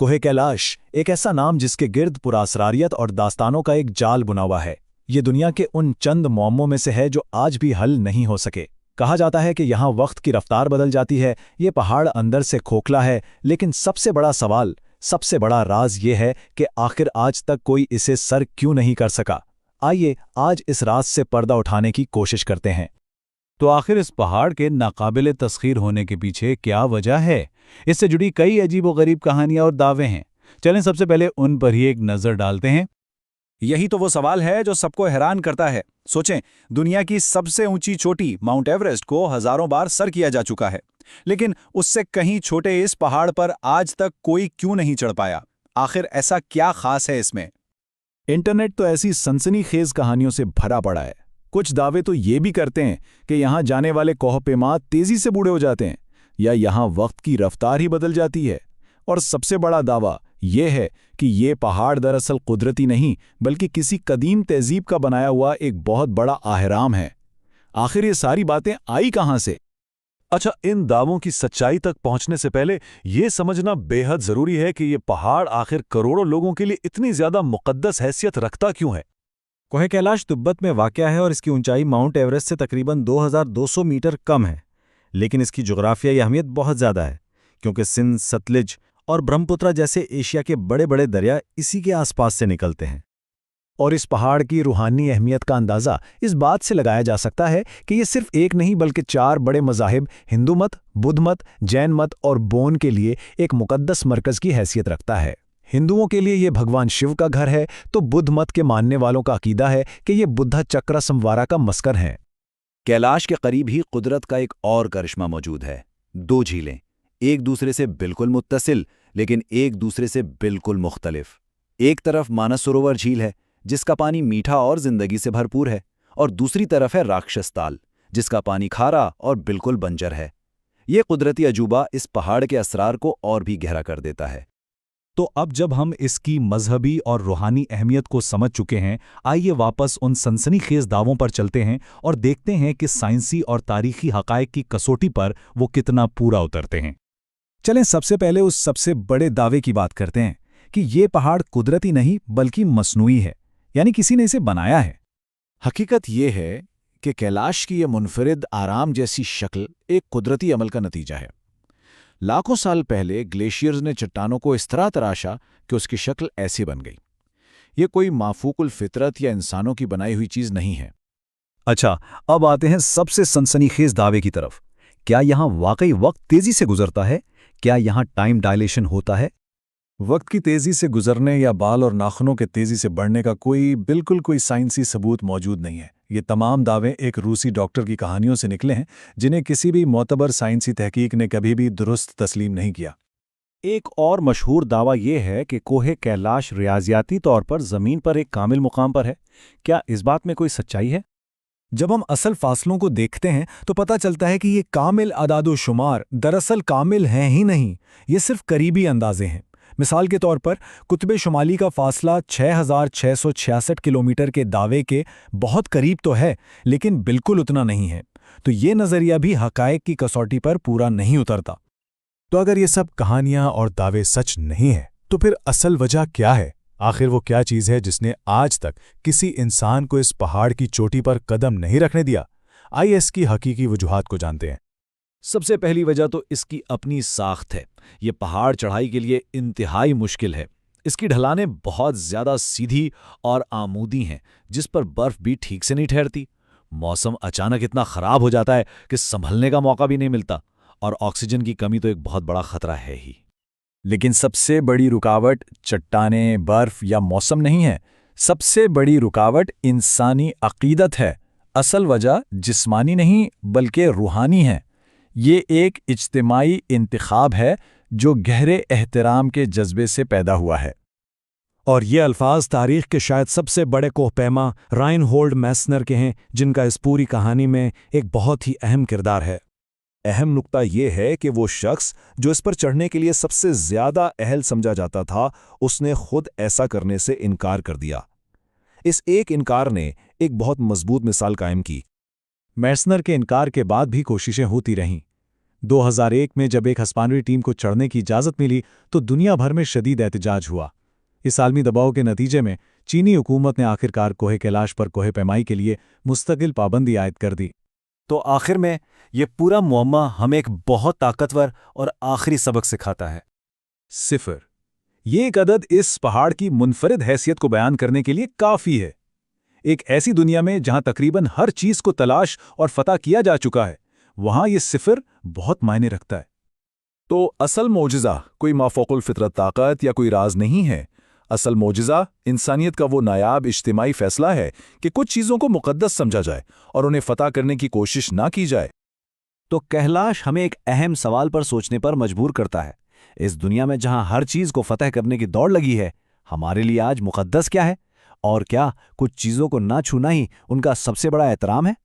कोहे कैलाश एक ऐसा नाम जिसके गिर्द पुरासरारियत और दास्तानों का एक जाल बुना हुआ है। ये दुनिया के उन चंद मौमों में से है जो आज भी हल नहीं हो सके। कहा जाता है कि यहाँ वक्त की रफ्तार बदल जाती है। ये पहाड़ अंदर से खोखला है, लेकिन सबसे बड़ा सवाल, सबसे बड़ा राज ये है कि आखिर आज तक कोई इसे सर क्यों नहीं कर सका। आइए आज इस राज से पर्दा उठाने की कोशिश करते हैं। तो आखिर इस पहाड़ के नाकाबिले तस्खीर होने के पीछे क्या वजह है? इससे जुड़ी कई अजीबोगरीब कहानियां और दावे हैं। चलें सबसे पहले उन पर ही एक नजर डालते हैं। यही तो वो सवाल है जो सबको हैरान करता है। सोचें, दुनिया की सबसे ऊंची चोटी माउंट एवरेस्ट को हजारों बार सर किया जा चुका है, लेकिन उससे कहीं छोटे इस पहाड़ पर आज तक कोई क्यों नहीं चढ़ पाया? आखिर ऐसा क्या खास है इसमें? इंटरनेट तो ऐसी सनसनीखेज कहानियों से भरा पड़ा है। कुछ दावे तो ये भी करते हैं कि यहाँ जाने वाले कोहपेमा तेजी से बूढ़े हो जाते हैं या यहाँ वक्त की रफ्तार ही बदल जाती है। और सबसे बड़ा दावा ये है कि ये पहाड़ दरअसल कुदरती नहीं बल्कि किसी कदीम तहजीब का बनाया हुआ एक बहुत बड़ा आहराम है। आखिर ये सारी बातें आई कहाँ से? अच्छा, इन दावों की सच्चाई तक पहुंचने से पहले ये समझना बेहद जरूरी है कि ये पहाड़ आखिर करोड़ों लोगों के लिए इतनी ज्यादा मुकद्दस हैसियत रखता क्यों है। कोहे कैलाश तिब्बत में वाक़या है और इसकी ऊंचाई माउंट एवरेस्ट से तकरीबन 2200 मीटर कम है, लेकिन इसकी जुग्राफियाई अहमियत बहुत ज़्यादा है क्योंकि सिंध, सतलज और ब्रह्मपुत्र जैसे एशिया के बड़े बड़े दरिया इसी के आसपास से निकलते हैं। और इस पहाड़ की रूहानी अहमियत का अंदाज़ा इस बात से लगाया जा सकता है कि ये सिर्फ एक नहीं बल्कि 4 बड़े मज़ाहिब हिंदू मत, बुद्ध मत, जैन मत और बोन के लिए एक मुकद्दस मरकज़ की हैसियत रखता है। हिंदुओं के लिए ये भगवान शिव का घर है, तो बुद्ध मत के मानने वालों का अकीदा है कि ये बुद्धा चक्र संवारा का मस्कर है। कैलाश के करीब ही कुदरत का एक और करिश्मा मौजूद है। 2 झीलें, एक दूसरे से बिल्कुल मुत्तसिल लेकिन एक दूसरे से बिल्कुल मुख्तलिफ। एक तरफ मानस सरोवर झील है जिसका पानी मीठा और जिंदगी से भरपूर है, और दूसरी तरफ है राक्षस ताल जिसका पानी खारा और बिल्कुल बंजर है। ये कुदरती अजूबा इस पहाड़ के असरार को और भी गहरा कर देता है। तो अब जब हम इसकी मजहबी और रूहानी अहमियत को समझ चुके हैं, आइए वापस उन सनसनीखेज दावों पर चलते हैं और देखते हैं कि साइंसी और तारीखी हकायक की कसौटी पर वो कितना पूरा उतरते हैं। चलें सबसे पहले उस सबसे बड़े दावे की बात करते हैं कि ये पहाड़ कुदरती नहीं बल्कि मसनूई है, यानी किसी ने इसे बनाया है। हकीकत ये है कि कैलाश की ये मुनफरिद आराम जैसी शक्ल एक कुदरती अमल का नतीजा है। लाखों साल पहले ग्लेशियर्स ने चट्टानों को इस तरह तराशा कि उसकी शक्ल ऐसी बन गई। ये कोई माफूकुल फितरत या इंसानों की बनाई हुई चीज़ नहीं है। अच्छा, अब आते हैं सबसे सनसनीखेज दावे की तरफ। क्या यहाँ वाकई वक्त तेजी से गुजरता है? क्या यहाँ टाइम डायलेशन होता है? वक्त की तेज़ी से गुजरने या बाल और नाखूनों के तेज़ी से बढ़ने का बिल्कुल कोई साइंसी सबूत मौजूद नहीं है। ये तमाम दावे एक रूसी डॉक्टर की कहानियों से निकले हैं जिन्हें किसी भी मोतबर साइंसी तहकीक ने कभी भी दुरुस्त तस्लीम नहीं किया। एक और मशहूर दावा यह है कि कोहे कैलाश रियाजियाती तौर पर ज़मीन पर एक कामिल मुकाम पर है। क्या इस बात में कोई सच्चाई है? जब हम असल फासलों को देखते हैं तो पता चलता है कि ये कामिल अदादो शुमार दरअसल कामिल हैं ही नहीं, ये सिर्फ करीबी अंदाजे हैं। मिसाल के तौर पर कुतुब शुमाली का फासला 6666 किलोमीटर के दावे के बहुत करीब तो है, लेकिन बिल्कुल उतना नहीं है। तो ये नज़रिया भी हकायक की कसौटी पर पूरा नहीं उतरता। तो अगर ये सब कहानियां और दावे सच नहीं है तो फिर असल वजह क्या है? आखिर वो क्या चीज़ है जिसने आज तक किसी इंसान को इस पहाड़ की चोटी पर कदम नहीं रखने दिया? आइए इसकी हकीकी वजूहात को जानते हैं। सबसे पहली वजह तो इसकी अपनी साख्त है। ये पहाड़ चढ़ाई के लिए इंतहाई मुश्किल है। इसकी ढलानें बहुत ज़्यादा सीधी और आमूदी हैं जिस पर बर्फ़ भी ठीक से नहीं ठहरती। मौसम अचानक इतना ख़राब हो जाता है कि संभलने का मौका भी नहीं मिलता, और ऑक्सीजन की कमी तो एक बहुत बड़ा ख़तरा है ही। लेकिन सबसे बड़ी रुकावट चट्टानें, बर्फ़ या मौसम नहीं है। सबसे बड़ी रुकावट इंसानी अक़ीदत है। असल वजह जिस्मानी नहीं बल्कि रूहानी है। ये एक इज्तिमाई इंतखाब है जो गहरे एहतराम के जज्बे से पैदा हुआ है। और ये अल्फाज तारीख़ के शायद सबसे बड़े कोहपैमा राइनहोल्ड मैस्नर के हैं, जिनका इस पूरी कहानी में एक बहुत ही अहम किरदार है। अहम नुक्ता यह है कि वो शख्स जो इस पर चढ़ने के लिए सबसे ज़्यादा अहल समझा जाता था, उसने खुद ऐसा करने से इनकार कर दिया। इस एक इनकार ने एक बहुत मजबूत मिसाल कायम की। मैस्नर के इनकार के बाद भी कोशिशें होती रहीं। 2001 में जब एक हस्पानवी टीम को चढ़ने की इजाज़त मिली तो दुनिया भर में शदीद एहतजाज हुआ। इस आलमी दबाव के नतीजे में चीनी हुकूमत ने आखिरकार कोहे कैलाश पर कोहे पैमाई के लिए मुस्तकिल पाबंदी आयद कर दी। तो आखिर में ये पूरा मुअम्मा हमें एक बहुत ताकतवर और आखिरी सबक सिखाता है। सिफर। ये एक अदद इस पहाड़ की मुनफरिद हैसियत को बयान करने के लिए काफ़ी है। एक ऐसी दुनिया में जहां तकरीबन हर चीज़ को तलाश और फतह किया जा चुका है, वहां ये सिफर बहुत मायने रखता है। तो असल मौजिज़ा कोई माफ़ौकुल फितरत ताकत या कोई राज नहीं है। असल मौजिज़ा इंसानियत का वो नायाब इज्तिमाई फ़ैसला है कि कुछ चीज़ों को मुक़द्दस समझा जाए और उन्हें फ़तह करने की कोशिश ना की जाए। तो कैलाश हमें एक अहम सवाल पर सोचने पर मजबूर करता है। इस दुनिया में जहां हर चीज़ को फतह करने की दौड़ लगी है, हमारे लिए आज मुक़द्दस क्या है? और क्या कुछ चीज़ों को ना छूना ही उनका सबसे बड़ा एहतराम है?